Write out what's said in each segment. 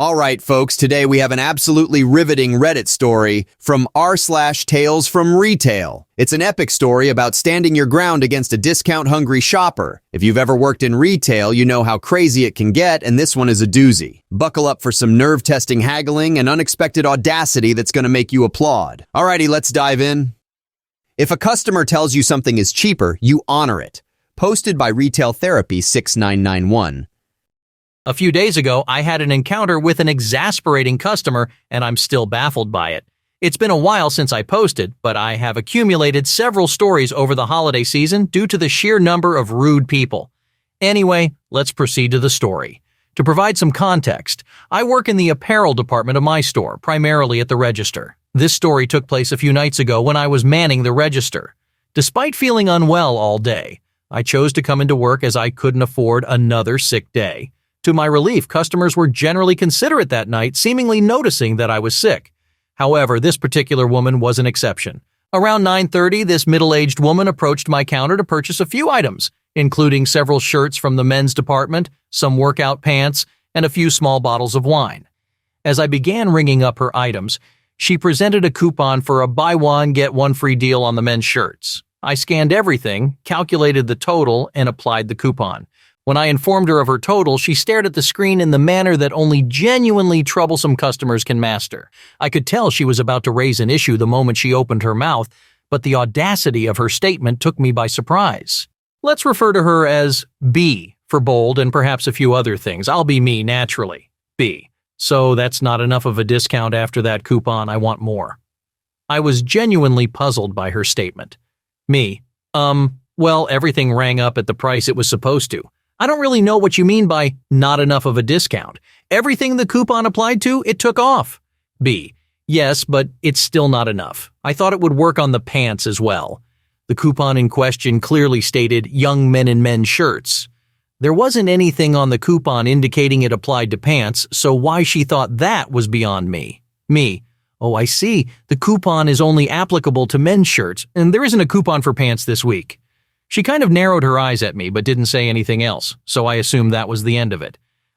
All right, folks, today we have an absolutely riveting Reddit story from r/TalesFromRetail. It's an epic story about standing your ground against a discount-hungry shopper. If you've ever worked in retail, you know how crazy it can get, and this one is a doozy. Buckle up for some nerve-testing haggling and unexpected audacity that's going to make you applaud. Alrighty, let's dive in. If a customer tells you something is cheaper, you honor it. Posted by Retail Therapy 6991. A few days ago, I had an encounter with an exasperating customer, and I'm still baffled by it. It's been a while since I posted, but I have accumulated several stories over the holiday season due to the sheer number of rude people. Anyway, let's proceed to the story. To provide some context, I work in the apparel department of my store, primarily at the register. This story took place a few nights ago when I was manning the register. Despite feeling unwell all day, I chose to come into work as I couldn't afford another sick day. To my relief, customers were generally considerate that night, seemingly noticing that I was sick. However, this particular woman was an exception. Around 9:30, this middle-aged woman approached my counter to purchase a few items, including several shirts from the men's department, some workout pants, and a few small bottles of wine. As I began ringing up her items, she presented a coupon for a buy one, get one free deal on the men's shirts. I scanned everything, calculated the total, and applied the coupon. When I informed her of her total, she stared at the screen in the manner that only genuinely troublesome customers can master. I could tell she was about to raise an issue the moment she opened her mouth, but the audacity of her statement took me by surprise. Let's refer to her as B for bold and perhaps a few other things. I'll be me naturally. B. So that's not enough of a discount after that coupon. I want more. I was genuinely puzzled by her statement. Me. Well, everything rang up at the price it was supposed to. I don't really know what you mean by not enough of a discount. Everything the coupon applied to, it took off. B. Yes, but it's still not enough. I thought it would work on the pants as well. The coupon in question clearly stated young men in men's shirts. There wasn't anything on the coupon indicating it applied to pants, so why she thought that was beyond me. Me. Oh, I see. The coupon is only applicable to men's shirts, and there isn't a coupon for pants this week. She kind of narrowed her eyes at me but didn't say anything else, so I assumed that was the end of it.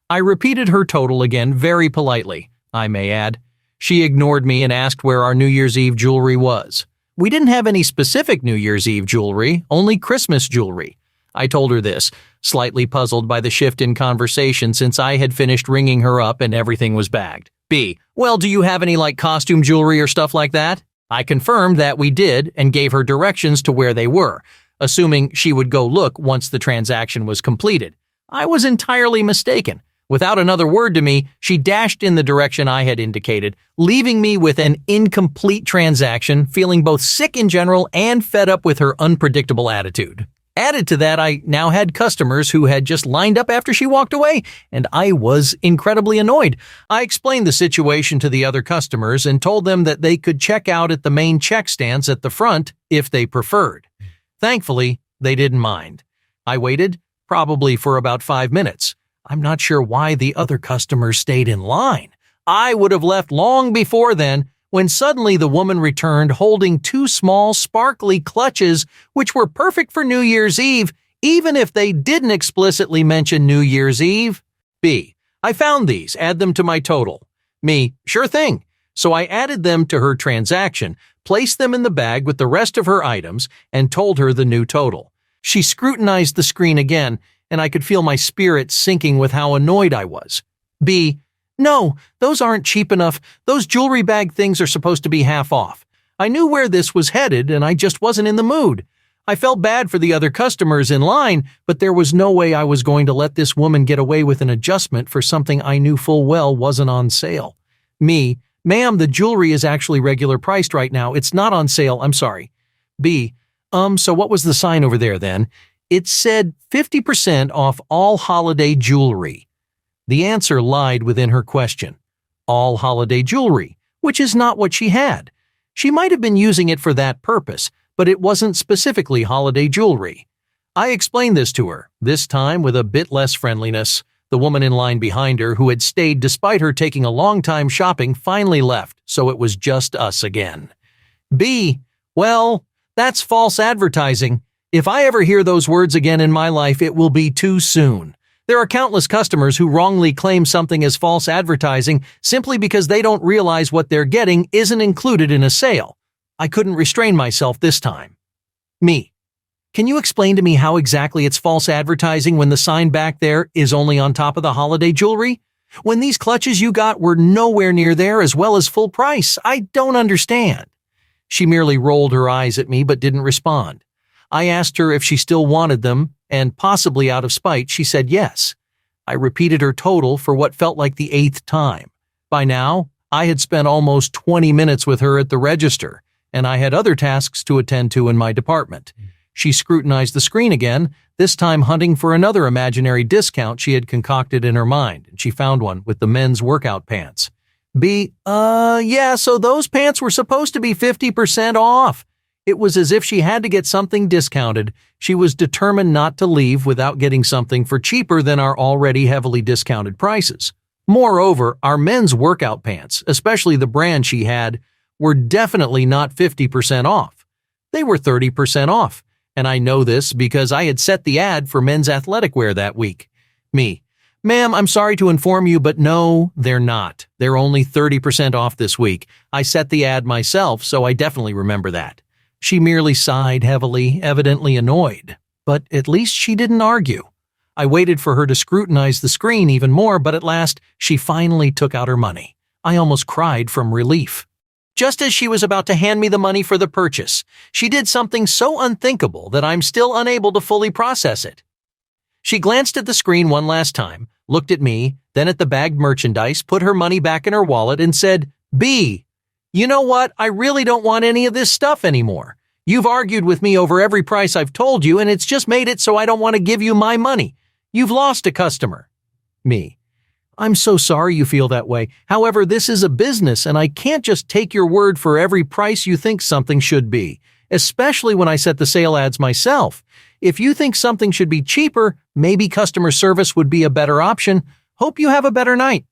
I repeated her total again very politely, I may add. She ignored me and asked where our New Year's Eve jewelry was. We didn't have any specific New Year's Eve jewelry, only Christmas jewelry. I told her this, slightly puzzled by the shift in conversation since I had finished ringing her up and everything was bagged. B. Well, do you have any costume jewelry or stuff like that? I confirmed that we did and gave her directions to where they were, assuming she would go look once the transaction was completed. I was entirely mistaken. Without another word to me, she dashed in the direction I had indicated, leaving me with an incomplete transaction, feeling both sick in general and fed up with her unpredictable attitude. Added to that, I now had customers who had just lined up after she walked away, and I was incredibly annoyed. I explained the situation to the other customers and told them that they could check out at the main check stands at the front if they preferred. Thankfully, they didn't mind. I waited, probably for about 5 minutes. I'm not sure why the other customers stayed in line. I would have left long before then, when suddenly the woman returned holding 2 small, sparkly clutches, which were perfect for New Year's Eve, even if they didn't explicitly mention New Year's Eve. B. I found these, add them to my total. Me. Sure thing. So I added them to her transaction, placed them in the bag with the rest of her items, and told her the new total. She scrutinized the screen again, and I could feel my spirit sinking with how annoyed I was. B. No, those aren't cheap enough. Those jewelry bag things are supposed to be half off. I knew where this was headed, and I just wasn't in the mood. I felt bad for the other customers in line, but there was no way I was going to let this woman get away with an adjustment for something I knew full well wasn't on sale. Me. Ma'am, the jewelry is actually regular priced right now. It's not on sale. I'm sorry. B. So what was the sign over there then? It said 50% off all holiday jewelry. The answer lied within her question. All holiday jewelry, which is not what she had. She might have been using it for that purpose, but it wasn't specifically holiday jewelry. I explained this to her, this time with a bit less friendliness. The woman in line behind her, who had stayed despite her taking a long time shopping, finally left, so it was just us again. B. Well, that's false advertising. If I ever hear those words again in my life, it will be too soon. There are countless customers who wrongly claim something as false advertising simply because they don't realize what they're getting isn't included in a sale. I couldn't restrain myself this time. Me. Can you explain to me how exactly it's false advertising when the sign back there is only on top of the holiday jewelry? When these clutches you got were nowhere near there as well as full price, I don't understand. She merely rolled her eyes at me but didn't respond. I asked her if she still wanted them, and possibly out of spite, she said yes. I repeated her total for what felt like the 8th time. By now, I had spent almost 20 minutes with her at the register, and I had other tasks to attend to in my department. She scrutinized the screen again, this time hunting for another imaginary discount she had concocted in her mind, and she found one with the men's workout pants. Yeah, so those pants were supposed to be 50% off. It was as if she had to get something discounted. She was determined not to leave without getting something for cheaper than our already heavily discounted prices. Moreover, our men's workout pants, especially the brand she had, were definitely not 50% off. They were 30% off, and I know this because I had set the ad for men's athletic wear that week. Me. Ma'am, I'm sorry to inform you, but no, they're not. They're only 30% off this week. I set the ad myself, so I definitely remember that. She merely sighed heavily, evidently annoyed. But at least she didn't argue. I waited for her to scrutinize the screen even more, but at last, she finally took out her money. I almost cried from relief. Just as she was about to hand me the money for the purchase, she did something so unthinkable that I'm still unable to fully process it. She glanced at the screen one last time, looked at me, then at the bagged merchandise, put her money back in her wallet, and said, "B, you know what? I really don't want any of this stuff anymore. You've argued with me over every price I've told you, and it's just made it so I don't want to give you my money. You've lost a customer." Me. I'm so sorry you feel that way. However, this is a business, and I can't just take your word for every price you think something should be, especially when I set the sale ads myself. If you think something should be cheaper, maybe customer service would be a better option. Hope you have a better night.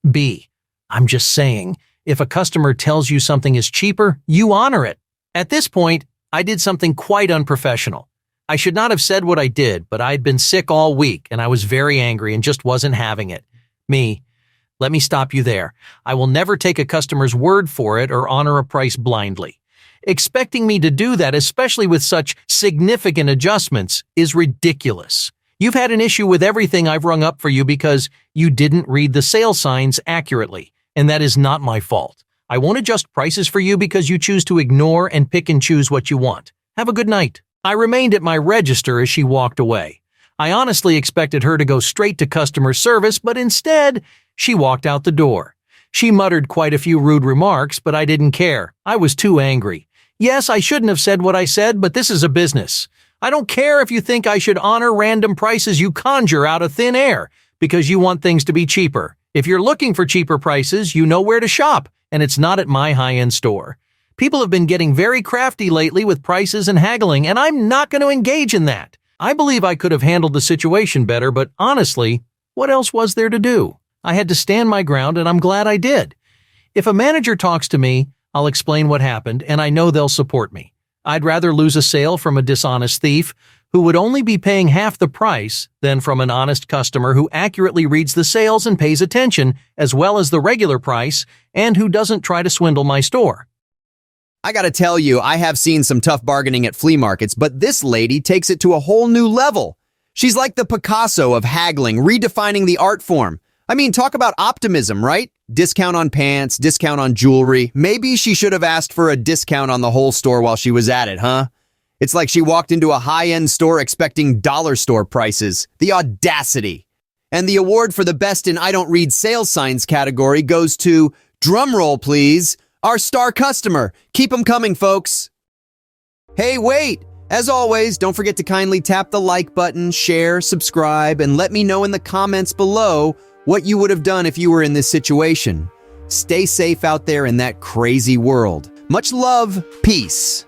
B. I'm just saying, if a customer tells you something is cheaper, you honor it. At this point, I did something quite unprofessional. I should not have said what I did, but I'd been sick all week, and I was very angry and just wasn't having it. Me. Let me stop you there. I will never take a customer's word for it or honor a price blindly. Expecting me to do that, especially with such significant adjustments, is ridiculous. You've had an issue with everything I've rung up for you because you didn't read the sale signs accurately, and that is not my fault. I won't adjust prices for you because you choose to ignore and pick and choose what you want. Have a good night. I remained at my register as she walked away. I honestly expected her to go straight to customer service, but instead, she walked out the door. She muttered quite a few rude remarks, but I didn't care. I was too angry. Yes, I shouldn't have said what I said, but this is a business. I don't care if you think I should honor random prices you conjure out of thin air because you want things to be cheaper. If you're looking for cheaper prices, you know where to shop, and it's not at my high-end store. People have been getting very crafty lately with prices and haggling, and I'm not going to engage in that. I believe I could have handled the situation better, but honestly, what else was there to do? I had to stand my ground, and I'm glad I did. If a manager talks to me, I'll explain what happened, and I know they'll support me. I'd rather lose a sale from a dishonest thief who would only be paying half the price than from an honest customer who accurately reads the sales and pays attention, as well as the regular price, and who doesn't try to swindle my store. I gotta tell you, I have seen some tough bargaining at flea markets, but this lady takes it to a whole new level. She's like the Picasso of haggling, redefining the art form. I mean, talk about optimism, right? Discount on pants, discount on jewelry. Maybe she should have asked for a discount on the whole store while she was at it, huh? It's like she walked into a high-end store expecting dollar store prices. The audacity. And the award for the best in I don't read sales signs category goes to, drumroll please, our star customer. Keep 'em coming, folks. Hey, wait! As always, don't forget to kindly tap the like button, share, subscribe, and let me know in the comments below what you would have done if you were in this situation. Stay safe out there in that crazy world. Much love, peace.